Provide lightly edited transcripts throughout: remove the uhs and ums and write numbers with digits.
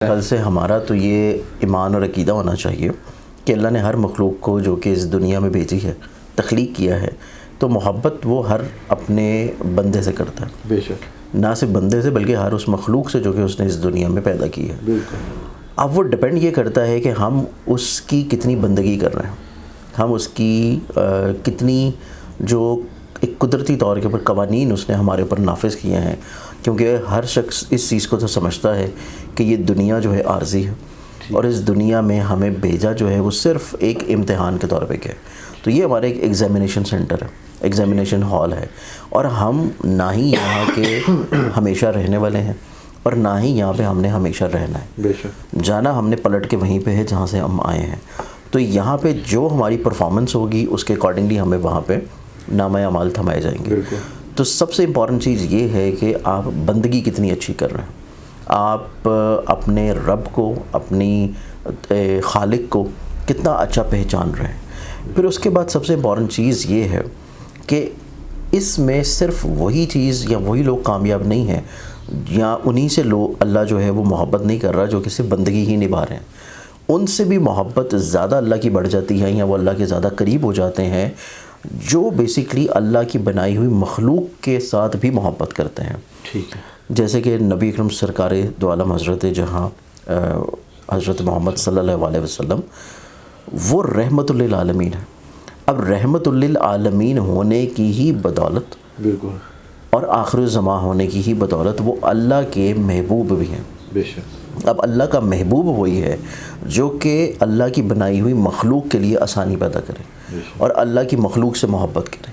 حال سے ہمارا تو یہ ایمان اور عقیدہ ہونا چاہیے کہ اللہ نے ہر مخلوق کو جو کہ اس دنیا میں بھیجی ہے، تخلیق کیا ہے، تو محبت وہ ہر اپنے بندے سے کرتا ہے، بے شک، نہ صرف بندے سے بلکہ ہر اس مخلوق سے جو کہ اس نے اس دنیا میں پیدا کی ہے۔ بالکل۔ اب وہ ڈپینڈ یہ کرتا ہے کہ ہم اس کی کتنی بندگی کر رہے ہیں، ہم اس کی کتنی جو ایک قدرتی طور کے اوپر قوانین اس نے ہمارے اوپر نافذ کیے ہیں، کیونکہ ہر شخص اس چیز کو تو سمجھتا ہے کہ یہ دنیا جو ہے عارضی ہے اور اس دنیا میں ہمیں بھیجا جو ہے وہ صرف ایک امتحان کے طور پہ کیا ہے۔ تو یہ ہمارا ایک ایگزامینیشن سینٹر ہے، ایگزامینیشن ہال ہے، اور ہم نہ ہی یہاں کے ہمیشہ رہنے والے ہیں اور نہ ہی یہاں پہ ہم نے ہمیشہ رہنا ہے۔ بے شک، جانا ہم نے پلٹ کے وہیں پہ ہے جہاں سے ہم آئے ہیں، تو یہاں پہ جو ہماری پرفارمنس ہوگی اس کے اکارڈنگلی ہمیں وہاں پہ نامہ اعمال تھمائے جائیں گے۔ بالکل۔ تو سب سے امپورٹنٹ چیز یہ ہے کہ آپ بندگی کتنی اچھی کر رہے ہیں، آپ اپنے رب کو، اپنی خالق کو کتنا اچھا پہچان رہے ہیں۔ پھر اس کے بعد سب سے امپورٹنٹ چیز یہ ہے کہ اس میں صرف وہی چیز یا وہی لوگ کامیاب نہیں ہیں یا انہی سے اللہ جو ہے وہ محبت نہیں کر رہا جو کہ صرف بندگی ہی نبھا رہے ہیں، ان سے بھی محبت زیادہ اللہ کی بڑھ جاتی ہے یا وہ اللہ کے زیادہ قریب ہو جاتے ہیں جو بیسیکلی اللہ کی بنائی ہوئی مخلوق کے ساتھ بھی محبت کرتے ہیں۔ ٹھیک ہے۔ جیسے کہ نبی اکرم سرکار دو عالم حضرت جہاں حضرت محمد صلی اللہ علیہ وسلم وہ رحمت للعالمین ہے۔ اب رحمت للعالمین ہونے کی ہی بدولت بالکل، اور آخر الزمان ہونے کی ہی بدولت وہ اللہ کے محبوب بھی ہیں۔ بے شک، اب اللہ کا محبوب وہی ہے جو کہ اللہ کی بنائی ہوئی مخلوق کے لیے آسانی پیدا کرے اور اللہ کی مخلوق سے محبت کرے،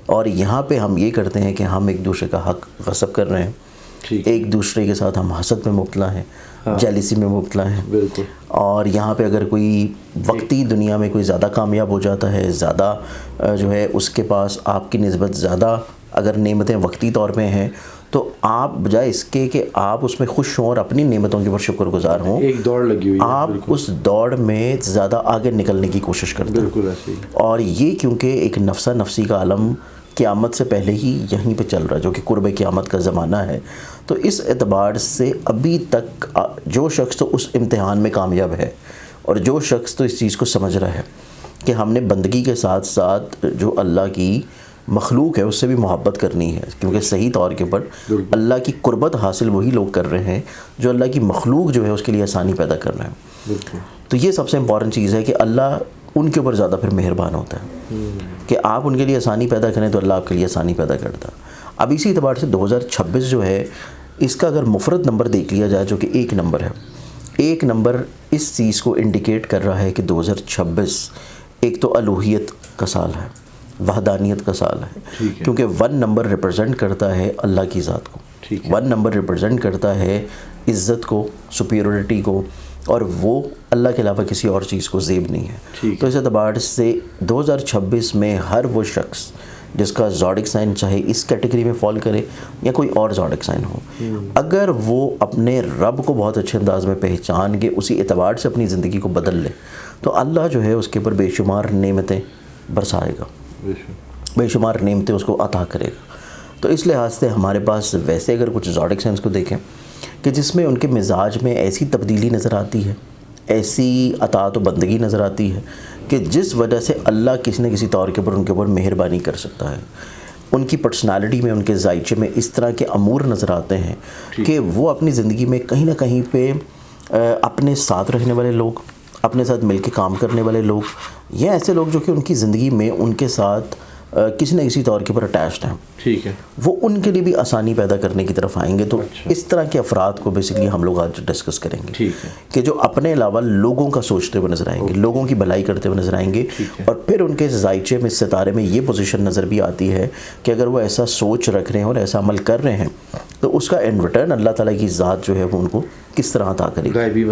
اور یہاں پہ ہم یہ کرتے ہیں کہ ہم ایک دوسرے کا حق غصب کر رہے ہیں، ٹھیک، ایک دوسرے کے ساتھ ہم حسد میں مبتلا ہیں، جیلیسی میں مبتلا ہیں، بالکل، اور یہاں پہ اگر کوئی وقتی دنیا میں کوئی زیادہ کامیاب ہو جاتا ہے، زیادہ جو ہے اس کے پاس آپ کی نسبت زیادہ اگر نعمتیں وقتی طور پہ ہیں، تو آپ بجائے اس کے کہ آپ اس میں خوش ہوں اور اپنی نعمتوں کے اوپر شکر گزار ہوں، ایک دوڑ لگی ہوئی ہے، آپ اس دوڑ میں زیادہ آگے نکلنے کی کوشش کرتے ہیں۔ بالکل ایسے ہی، اور یہ کیونکہ ایک نفسہ نفسی کا عالم قیامت سے پہلے ہی یہیں پہ چل رہا ہے جو کہ قرب قیامت کا زمانہ ہے، تو اس اعتبار سے ابھی تک جو شخص تو اس امتحان میں کامیاب ہے اور جو شخص تو اس چیز کو سمجھ رہا ہے کہ ہم نے بندگی کے ساتھ ساتھ جو اللہ کی مخلوق ہے اس سے بھی محبت کرنی ہے، کیونکہ صحیح طور کے پر اللہ کی قربت حاصل وہی لوگ کر رہے ہیں جو اللہ کی مخلوق جو ہے اس کے لیے آسانی پیدا کر رہے ہیں۔ بالکل، تو یہ سب سے امپورٹنٹ چیز ہے کہ اللہ ان کے اوپر زیادہ پھر مہربان ہوتا ہے کہ آپ ان کے لیے آسانی پیدا کریں تو اللہ آپ کے لیے آسانی پیدا کرتا ہے۔ اب اسی اعتبار سے 2026 جو ہے اس کا اگر مفرد نمبر دیکھ لیا جائے جو کہ ایک نمبر ہے، ایک نمبر اس چیز کو انڈیکیٹ کر رہا ہے کہ 2026 ایک تو الوہیت کا سال ہے، وحدانیت کا سال ہے، کیونکہ 1 نمبر ریپرزینٹ کرتا ہے اللہ کی ذات کو، 1 نمبر ریپرزینٹ کرتا ہے عزت کو، سپیریورٹی کو، اور وہ اللہ کے علاوہ کسی اور چیز کو زیب نہیں ہے۔ تو اس اعتبار سے 2026 میں ہر وہ شخص جس کا زوڈک سائن چاہے اس کیٹیگری میں فال کرے یا کوئی اور زوڈک سائن ہو، اگر وہ اپنے رب کو بہت اچھے انداز میں پہچان کے اسی اعتبار سے اپنی زندگی کو بدل لے تو اللہ جو ہے اس کے اوپر بے شمار نعمتیں برسائے گا، بے شمار نعمتیں اس کو عطا کرے گا۔ تو اس لحاظ سے ہمارے پاس ویسے اگر کچھ زوڈک سائنس کو دیکھیں کہ جس میں ان کے مزاج میں ایسی تبدیلی نظر آتی ہے، ایسی اطاعت و بندگی نظر آتی ہے کہ جس وجہ سے اللہ کسی نہ کسی طور کے اوپر ان کے اوپر مہربانی کر سکتا ہے، ان کی پرسنالٹی میں، ان کے ذائچے میں اس طرح کے امور نظر آتے ہیں کہ وہ اپنی زندگی میں کہیں نہ کہیں پہ اپنے ساتھ رہنے والے لوگ، اپنے ساتھ مل کے کام کرنے والے لوگ، یا ایسے لوگ جو کہ ان کی زندگی میں ان کے ساتھ کسی نہ کسی طور کے اوپر اٹیچڈ ہیں، ٹھیک ہے، وہ ان کے لیے بھی آسانی پیدا کرنے کی طرف آئیں گے۔ تو اس طرح کے افراد کو بیسیکلی ہم لوگ آج ڈسکس کریں گے، ٹھیک ہے، کہ جو اپنے علاوہ لوگوں کا سوچتے ہوئے نظر آئیں گے، لوگوں کی بھلائی کرتے ہوئے نظر آئیں گے، اور پھر ان کے ذائچے میں، ستارے میں یہ پوزیشن نظر بھی آتی ہے کہ اگر وہ ایسا سوچ رکھ رہے ہیں اور ایسا عمل کر رہے ہیں تو اس کا ان ریٹرن اللہ تعالیٰ کی ذات جو ہے وہ ان کو کس طرح عطا کرے گی، غیبی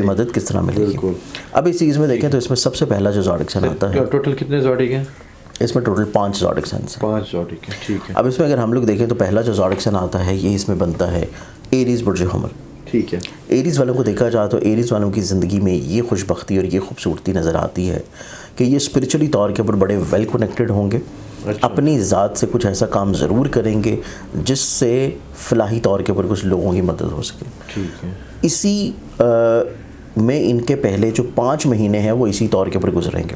مدد کس طرح ملے گی۔ اب اس چیز میں دیکھیں تو اس میں سب سے پہلا جو زوڈک سائن آتا ہے، ٹوٹل کتنے زوڈک ہیں؟ اس میں ٹوٹل 5 زوڈک سائنس ہیں، 5 زوڈک ہیں، ٹھیک ہے۔ اب اس میں اگر ہم لوگ دیکھیں تو پہلا جو زوڈک سائن آتا ہے یہ اس میں بنتا ہے ایریز برج حمل۔ ٹھیک ہے، ایریز والوں کو دیکھا جائے تو ایریز والوں کی زندگی میں یہ خوش بختی اور یہ خوبصورتی نظر آتی ہے کہ یہ اسپریچولی طور کے اوپر بڑے ویل کنیکٹڈ ہوں گے، اپنی ذات سے کچھ ایسا کام ضرور کریں گے جس سے فلاحی طور کے اوپر کچھ لوگوں کی مدد ہو سکے۔ ٹھیک ہے، اسی میں ان کے پہلے جو 5 مہینے ہیں وہ اسی طور کے اوپر گزریں گے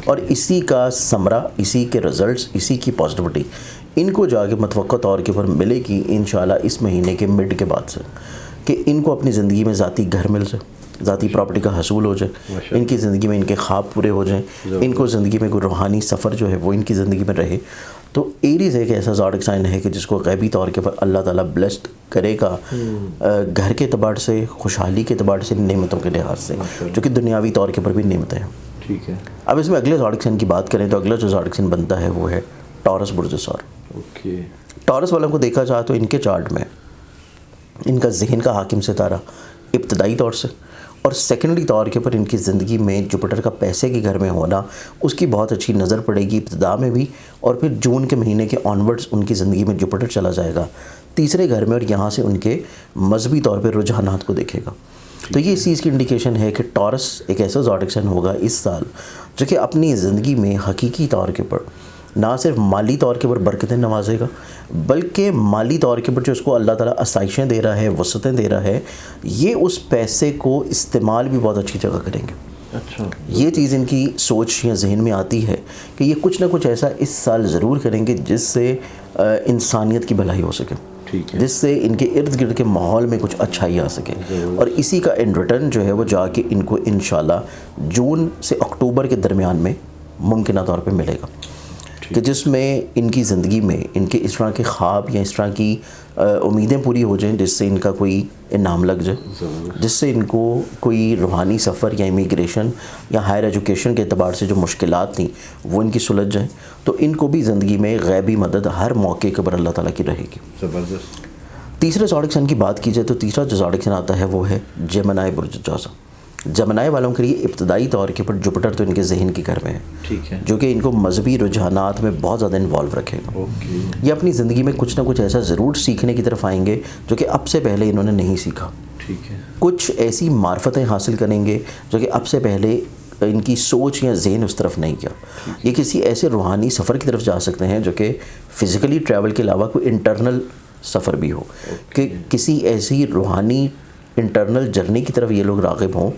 اور اسی کا ثمرہ، اسی کے رزلٹس، اسی کی پازیٹیوٹی ان کو جا کے متوقع طور کے اوپر ملے گی انشاءاللہ اس مہینے کے مڈ کے بعد سے، کہ ان کو اپنی زندگی میں ذاتی گھر مل جائے، ذاتی پراپرٹی کا حصول ہو جائے، ان کی زندگی میں ان کے خواب پورے ہو جائیں، ان کو زندگی میں کوئی روحانی سفر جو ہے وہ ان کی زندگی میں رہے۔ تو ایریز ایک ایسا زوڈک سائن ہے کہ جس کو غیبی طور کے پر اللہ تعالیٰ بلیسڈ کرے گا، گھر کے اعتبار سے، خوشحالی کے اعتبار سے، نعمتوں کے لحاظ سے، جو کہ دنیاوی طور کے پر بھی نعمتیں ہیں۔ ٹھیک ہے، اب اس میں اگلے زوڈک سائن کی بات کریں تو اگلا جو زوڈک سائن بنتا ہے وہ ہے ٹورس برج ثور۔ اوکے، ٹورس والوں کو دیکھا جائے تو ان کے چارٹ میں ان کا ذہن کا حاکم ستارہ ابتدائی طور سے، اور سیکنڈری طور کے پر ان کی زندگی میں جوپیٹر کا پیسے کے گھر میں ہونا، اس کی بہت اچھی نظر پڑے گی ابتدا میں بھی، اور پھر جون کے مہینے کے آنورڈز ان کی زندگی میں جوپیٹر چلا جائے گا تیسرے گھر میں، اور یہاں سے ان کے مذہبی طور پہ رجحانات کو دیکھے گا۔ تو یہ اس چیز کی انڈیکیشن ہے کہ ٹورس ایک ایسا زوڈک سائن ہوگا اس سال جو کہ اپنی زندگی میں حقیقی طور کے پر نہ صرف مالی طور کے پر برکتیں نوازے گا، بلکہ مالی طور کے پر جو اس کو اللہ تعالیٰ آسائشیں دے رہا ہے، وسعتیں دے رہا ہے، یہ اس پیسے کو استعمال بھی بہت اچھی جگہ کریں گے۔ اچھا، یہ چیز ان کی سوچ یا ذہن میں آتی ہے کہ یہ کچھ نہ کچھ ایسا اس سال ضرور کریں گے جس سے انسانیت کی بھلائی ہو سکے، ٹھیک ہے، جس سے ان کے ارد گرد کے ماحول میں کچھ اچھائی آ سکے، اور اسی کا ان ریٹرن جو ہے وہ جا کے ان کو انشاءاللہ جون سے اکتوبر کے درمیان میں ممکنہ طور پہ ملے گا، کہ جس میں ان کی زندگی میں ان کے اس طرح کے خواب یا اس طرح کی امیدیں پوری ہو جائیں جس سے ان کا کوئی انعام لگ جائے، جس سے ان کو کوئی روحانی سفر یا امیگریشن یا ہائر ایجوکیشن کے اعتبار سے جو مشکلات تھیں وہ ان کی سلجھ جائیں، تو ان کو بھی زندگی میں غیبی مدد ہر موقع کے اوپر اللہ تعالیٰ کی رہے گی۔ زبردست۔ تیسرے زوڈک سائن کی بات کی جائے تو تیسرا جو زوڈک سائن آتا ہے وہ ہے جیمنائی برج جوزا۔ جیمنائی والوں کے لیے ابتدائی طور کے پر جوپیٹر تو ان کے ذہن کے گھر میں ہے، ٹھیک ہے، جو کہ ان کو مذہبی رجحانات میں بہت زیادہ انوالو رکھے گا۔ اوکے، یہ اپنی زندگی میں کچھ نہ کچھ ایسا ضرور سیکھنے کی طرف آئیں گے جو کہ اب سے پہلے انہوں نے نہیں سیکھا، ٹھیک ہے، کچھ ایسی معرفتیں حاصل کریں گے جو کہ اب سے پہلے ان کی سوچ یا ذہن اس طرف نہیں کیا۔ یہ کسی ایسے روحانی سفر کی طرف جا سکتے ہیں جو کہ فزیکلی ٹریول کے علاوہ کوئی انٹرنل سفر بھی ہو، کہ کسی ایسی روحانی انٹرنل جرنی کی طرف یہ لوگ راغب ہوں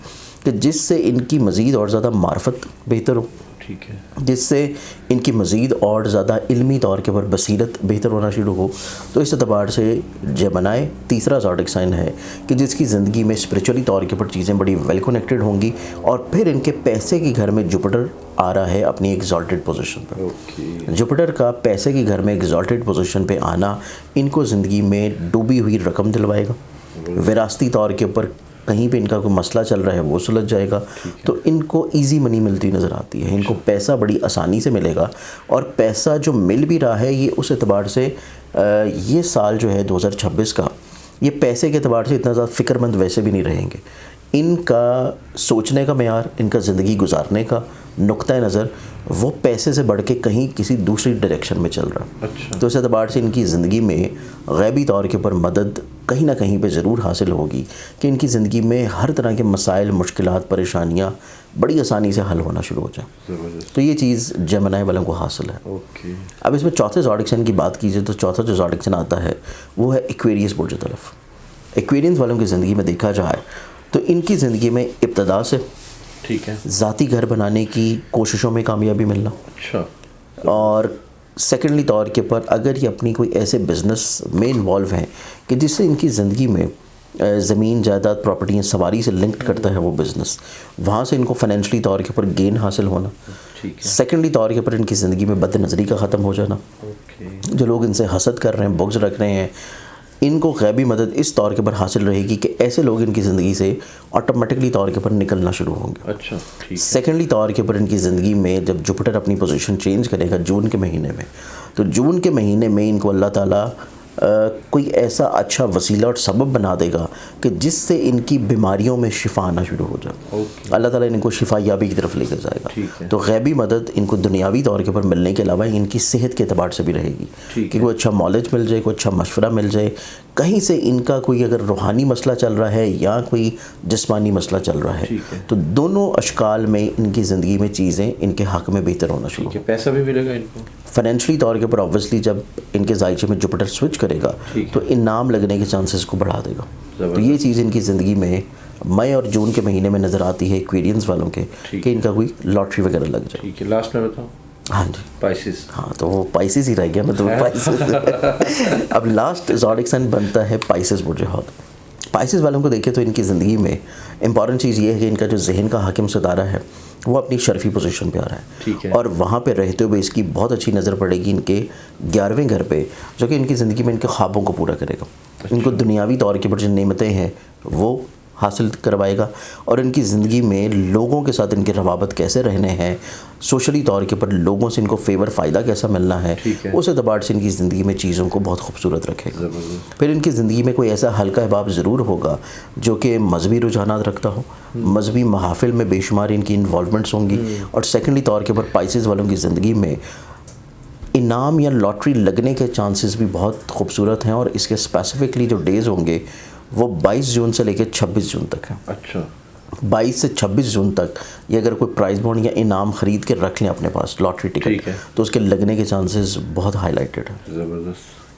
کہ جس سے ان کی مزید اور زیادہ معرفت بہتر ہو، ٹھیک ہے، جس سے ان کی مزید اور زیادہ علمی طور کے پر بصیرت بہتر ہونا شروع ہو۔ تو اس اعتبار سے جیمنائی تیسرا زوڈک سائن ہے کہ جس کی زندگی میں اسپریچولی طور کے پر چیزیں بڑی ویل کنیکٹڈ ہوں گی، اور پھر ان کے پیسے کے گھر میں جوپیٹر آ رہا ہے اپنی ایگزالٹڈ پوزیشن پر۔ اوکے، جوپیٹر کا پیسے کے گھر میں ایگزالٹڈ پوزیشن پہ آنا ان کو زندگی میں ڈوبی ہوئی رقم دلوائے گا، وراثتی طور کے اوپر کہیں پہ ان کا کوئی مسئلہ چل رہا ہے وہ سلجھ جائے گا، تو ان کو ایزی منی ملتی نظر آتی ہے، ان کو پیسہ بڑی آسانی سے ملے گا، اور پیسہ جو مل بھی رہا ہے یہ اس اعتبار سے یہ سال جو ہے 2026 کا، یہ پیسے کے اعتبار سے اتنا زیادہ فکر مند ویسے بھی نہیں رہیں گے۔ ان کا سوچنے کا معیار، ان کا زندگی گزارنے کا نقطہ نظر وہ پیسے سے بڑھ کے کہیں کسی دوسری ڈائریکشن میں چل رہا ہے۔ اچھا، تو اس اعتبار سے ان کی زندگی میں غیبی طور کے اوپر مدد کہیں نہ کہیں پہ ضرور حاصل ہوگی، کہ ان کی زندگی میں ہر طرح کے مسائل، مشکلات، پریشانیاں بڑی آسانی سے حل ہونا شروع ہو جائیں۔ زبردست، تو یہ چیز جیمنائی والوں کو حاصل ہے۔ اوکے، اب اس میں چوتھے زوڈک سائن کی بات کیجیے تو چوتھا جو زوڈک سائن آتا ہے وہ ہے ایکویریس برج طرف۔ ایکویرینس والوں کی زندگی میں دیکھا جائے تو ان کی زندگی میں ابتدا سے ٹھیک ہے، ذاتی گھر بنانے کی کوششوں میں کامیابی ملنا، اچھا، اور سیکنڈلی طور کے پر اگر یہ اپنی کوئی ایسے بزنس میں انوالو ہیں کہ جس سے ان کی زندگی میں زمین جائیداد پراپرٹیاں سواری سے لنکڈ کرتا ہے وہ بزنس، وہاں سے ان کو فائنینشلی طور کے پر گین حاصل ہونا، ٹھیک ہے، سیکنڈلی طور کے پر ان کی زندگی میں بد نظری کا ختم ہو جانا، اوکے، جو لوگ ان سے حسد کر رہے ہیں، بغض رکھ رہے ہیں، ان کو غیبی مدد اس طور کے پر حاصل رہے گی کہ ایسے لوگ ان کی زندگی سے آٹومیٹکلی طور کے پر نکلنا شروع ہوں گے۔ اچھا، ٹھیک، سیکنڈلی طور کے پر ان کی زندگی میں جب جوپیٹر اپنی پوزیشن چینج کرے گا جون کے مہینے میں، تو جون کے مہینے میں ان کو اللہ تعالیٰ کوئی ایسا اچھا وسیلہ اور سبب بنا دے گا کہ جس سے ان کی بیماریوں میں شفا آنا شروع ہو جائے، اوکے، اللہ تعالیٰ ان کو شفا یابی کی طرف لے کر جائے ٹھیک گا۔ ہے، تو غیبی مدد ان کو دنیاوی طور کے پر ملنے کے علاوہ ان کی صحت کے اعتبار سے بھی رہے گی، ٹھیک کہ ہے، کوئی اچھا نالج مل جائے، کوئی اچھا مشورہ مل جائے، کہیں سے ان کا کوئی اگر روحانی مسئلہ چل رہا ہے یا کوئی جسمانی مسئلہ چل رہا ہے، ٹھیک ہے، تو دونوں اشکال میں ان کی زندگی میں چیزیں ان کے حق میں بہتر ہونا شروع ٹھیک ہے، پیسہ بھی ملے گا ان کو، فائنینشلی طور کے اوپر آبویسلی جب ان کے ذائچے میں جوپیٹر سوئچ کرے گا تو انعام لگنے کے چانسز کو بڑھا دے گا. تو یہ چیز ان کی زندگی میں مئی اور جون کے مہینے میں نظر آتی ہے ایکویرینس والوں کے کہ ان کا کوئی لاٹری وغیرہ لگ جائے. ٹھیک ہے, لاسٹ میں بتاؤں. ہاں جی, پائسز. ہاں تو وہ پائسز ہی رہ گیا, میں تو پائسز. اب لاسٹ زوڈک سائن بنتا ہے پائسز برج حوت. پائسز والوں کو دیکھیں تو ان کی زندگی میں امپورٹنٹ چیز یہ ہے کہ ان کا جو ذہن کا حاکم ستارہ ہے وہ اپنی شرفی پوزیشن پہ آ رہا ہے, اور وہاں پہ رہتے ہوئے اس کی بہت اچھی نظر پڑے گی ان کے 11ویں گھر پہ, جو کہ ان کی زندگی میں ان کے خوابوں کو پورا کرے گا. ان کو دنیاوی طور کے اوپر جو نعمتیں ہیں وہ حاصل کروائے گا, اور ان کی زندگی میں لوگوں کے ساتھ ان کے روابط کیسے رہنے ہیں, سوشلی طور کے اوپر لوگوں سے ان کو فیور فائدہ کیسا ملنا ہے, اس اعتبار سے ان کی زندگی میں چیزوں کو بہت خوبصورت رکھے گا. پھر ان کی زندگی میں کوئی ایسا ہلکا احباب ضرور ہوگا جو کہ مذہبی رجحانات رکھتا ہو, مذہبی محافل میں بے شمار ان کی انوالومنٹس ہوں گی. اور سیکنڈلی طور کے اوپر پائسز والوں کی زندگی میں انعام یا لاٹری لگنے کے چانسز بھی بہت خوبصورت ہیں, اور اس کے اسپیسیفکلی جو ڈیز ہوں گے وہ 22 جون سے لے کے 26 جون تک ہیں. اچھا, 22 سے 26 جون تک یہ اگر کوئی پرائز بانڈ یا انعام خرید کے رکھ لیں اپنے پاس لاٹری ٹکٹ, تو اس کے لگنے کے چانسز بہت ہائی لائٹڈ ہیں. زبردست.